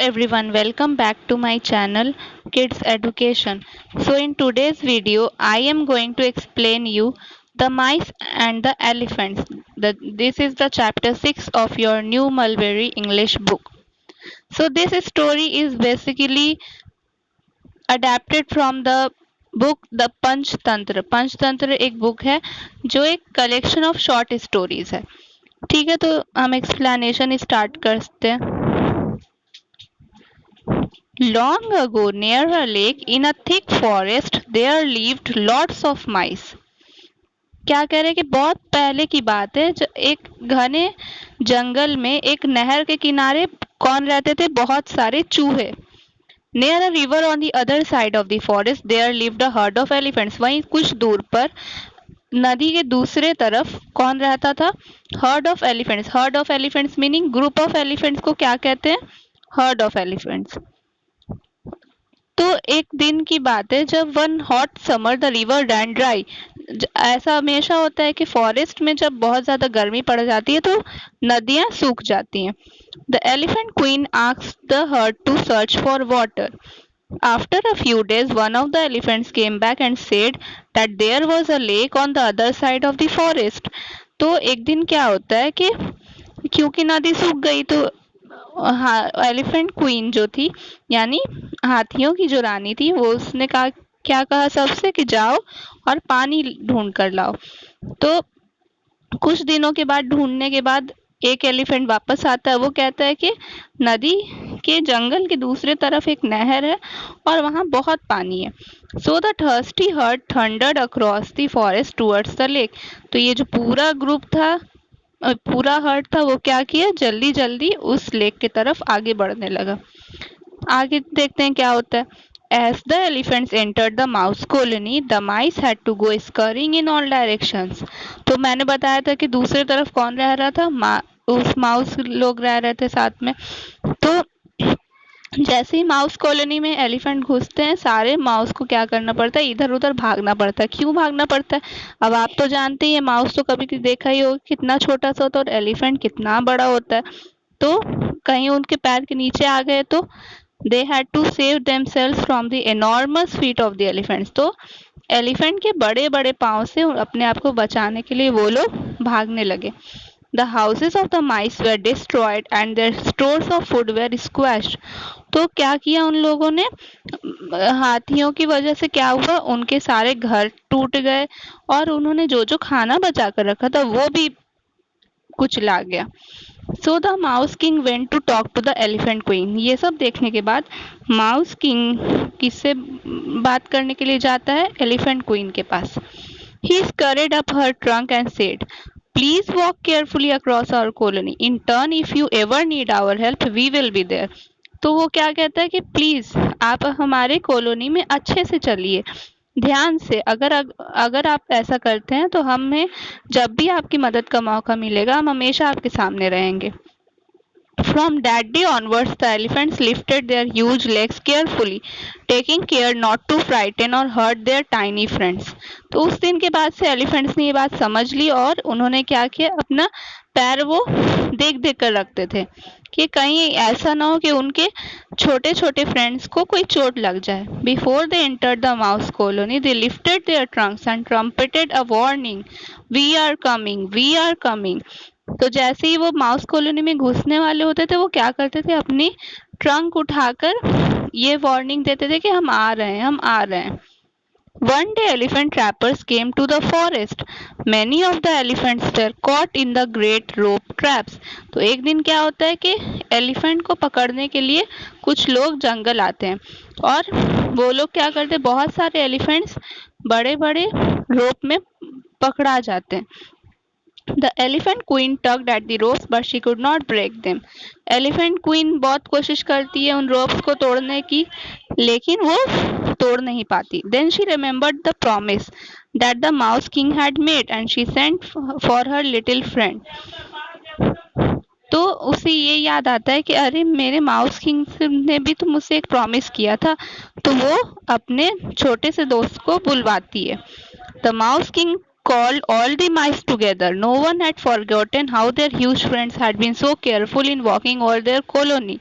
everyone, welcome back to my channel Kids Education. So in today's video I am going to explain you the mice and the elephants. This is the chapter 6 of your new Mulberry English book. So this story is basically adapted from the book The Panchatantra. Panchatantra एक book है जो एक collection of short stories है. ठीक है, तो हम explanation start करते हैं. Long ago, near a lake in a thick forest, there lived lots of mice. क्या कह रहे हैं कि बहुत पहले की बात है, जो एक घने जंगल में एक नहर के किनारे कौन रहते थे? बहुत सारे चूहे. Near a river on the other side of the forest, there lived a herd of elephants. वहीं कुछ दूर पर नदी के दूसरे तरफ कौन रहता था? Herd of elephants. Herd of elephants meaning group of elephants को क्या कहते हैं? Herd of elephants. तो एक दिन की बात है जब one hot summer the river ran dry. ऐसा हमेशा होता है कि फॉरेस्ट में जब बहुत ज्यादा गर्मी पड़ जाती है तो नदियां सूख जाती हैं. The elephant queen asked the herd to search for water. After a few days, one of the elephants came back and said that there was a lake on the other side of the forest. तो एक दिन क्या होता है कि क्योंकि नदी सूख गई तो एलिफेंट क्वीन जो थी यानी हाथियों की जो रानी थी वो उसने कहा, क्या कहा सबसे कि जाओ और पानी ढूंढ कर लाओ. तो कुछ दिनों के बाद ढूंढने के बाद एक एलिफेंट वापस आता है. वो कहता है कि नदी के जंगल के दूसरे तरफ एक नहर है और वहां बहुत पानी है. So the thirsty heard thundered across the forest towards the lake. तो ये जो पूरा ग्रुप था, पूरा हर्ड था, वो क्या किया? जल्दी जल्दी उस लेक की तरफ आगे बढ़ने लगा. आगे देखते हैं क्या होता है. As the elephants entered the mouse colony, the mice had to go scurrying in all directions. तो मैंने बताया था कि दूसरी तरफ कौन रह रहा था? उस माउस लोग रह रहे थे साथ में. तो जैसे ही माउस कॉलोनी में एलिफेंट घुसते हैं, सारे माउस को क्या करना पड़ता है? इधर उधर भागना पड़ता है. क्यों भागना पड़ता है? अब आप तो जानते ही हैं, माउस तो कभी देखा ही होगा कितना छोटा सा होता है और एलिफेंट कितना बड़ा होता है. तो कहीं उनके पैर के नीचे आ गए तो they had to save themselves from the enormous feet of the elephants. तो एलिफेंट के बड़े बड़े पाँव से अपने आप को बचाने के लिए वो लोग भागने लगे. The houses of the mice were destroyed and their stores of food were squashed. तो क्या किया उन लोगों ने? हाथियों की वजह से क्या हुआ? उनके सारे घर टूट गए और उन्होंने जो जो खाना बचा कर रखा था वो भी कुचला गया. So the mouse king went to talk to the elephant queen. ये सब देखने के बाद माउस किंग किससे बात करने के लिए जाता है? एलिफेंट क्वीन के पास. He scurried up her trunk and said, please walk carefully across our colony. In turn if you ever need our help we will be there. तो वो क्या कहता है कि प्लीज आप हमारे कॉलोनी में अच्छे से चलिए, ध्यान से. अगर आप ऐसा करते हैं तो हमें जब भी आपकी मदद का मौका मिलेगा हम हमेशा आपके सामने रहेंगे. From that day onwards, the elephants lifted their huge legs carefully, taking care not to frighten or hurt their tiny friends. तो उस दिन के बाद से एलिफेंट्स ने ये बात समझ ली और उन्होंने क्या किया? अपना पैर वो देख देख कर रखते थे कि कहीं ऐसा ना हो कि उनके छोटे छोटे फ्रेंड्स को कोई चोट लग जाए. Before they entered the mouse colony, they lifted their trunks and trumpeted a warning. We are coming, we are coming. तो जैसे ही वो माउस कॉलोनी में घुसने वाले होते थे वो क्या करते थे? अपनी ट्रंक उठाकर ये वार्निंग देते थे कि हम आ रहे हैं, हम आ रहे हैं. One day elephant trappers came to the forest. Many of the elephants were caught in the great rope traps. तो एक दिन क्या होता है कि एलिफेंट को पकड़ने के लिए कुछ लोग जंगल आते हैं और वो लोग क्या करते हैं? बहुत सारे एलिफेंट्स बड़े बड़े रोप में पकड़ा जाते हैं. The elephant queen tugged at the ropes but she could not break them. Elephant queen बहुत कोशिश करती है उन ropes को तोड़ने की लेकिन वो तोड़ नहीं पाती. Then she remembered the promise that the mouse king had made and she sent for her little friend. तो उसे ये याद आता है कि अरे मेरे माउस किंग ने भी तो मुझसे एक प्रॉमिस किया था. तो वो अपने छोटे से दोस्त को बुलवाती है. The mouse king called all the mice together. No one had forgotten how their huge friends had been so careful in walking over their colony.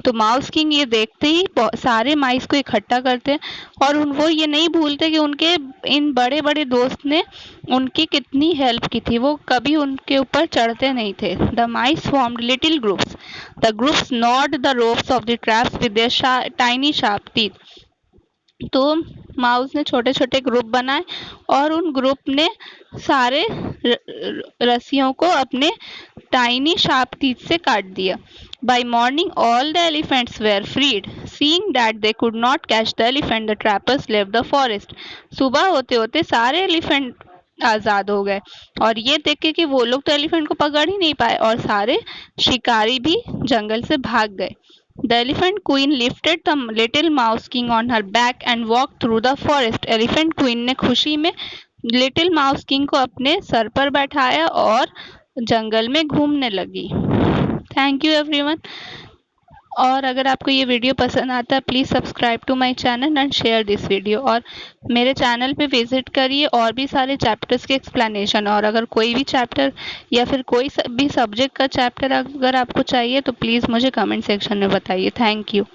तो माउस किंग ये देखते ही सारे माइस को इकट्ठा करते हैं और वो ये नहीं भूलते कि उनके इन बड़े बड़े दोस्त ने उनकी कितनी हेल्प की थी। वो कभी उनके ऊपर चढ़ते नहीं थे। The mice formed little groups. The groups gnawed the ropes of the traps with their tiny sharp teeth. तो माउस ने छोटे छोटे ग्रुप बनाए और उन ग्रुप ने सारे रस्सियों को अपने टाइनी शार्प टीथ से काट दिया। By morning all the elephants were freed. Seeing that they could not catch the elephant the trappers left the forest. सुबह होते होते सारे एलिफेंट आजाद हो गए और ये देख के कि वो लोग तो एलिफेंट को पकड़ ही नहीं पाए और सारे शिकारी भी जंगल से भाग गए। The elephant queen lifted the little mouse king on her back and walked through the forest. Elephant queen ने खुशी में लिटिल माउस किंग को अपने सर पर बैठाया और जंगल में घूमने लगी। Thank you everyone. और अगर आपको ये वीडियो पसंद आता है please subscribe to my channel and share this video. और मेरे चैनल पे विजिट करिए और भी सारे चैप्टर्स के एक्सप्लेनेशन। और अगर कोई भी चैप्टर या फिर कोई भी सब्जेक्ट का चैप्टर अगर आपको चाहिए तो प्लीज़ मुझे कमेंट सेक्शन में बताइए। Thank you.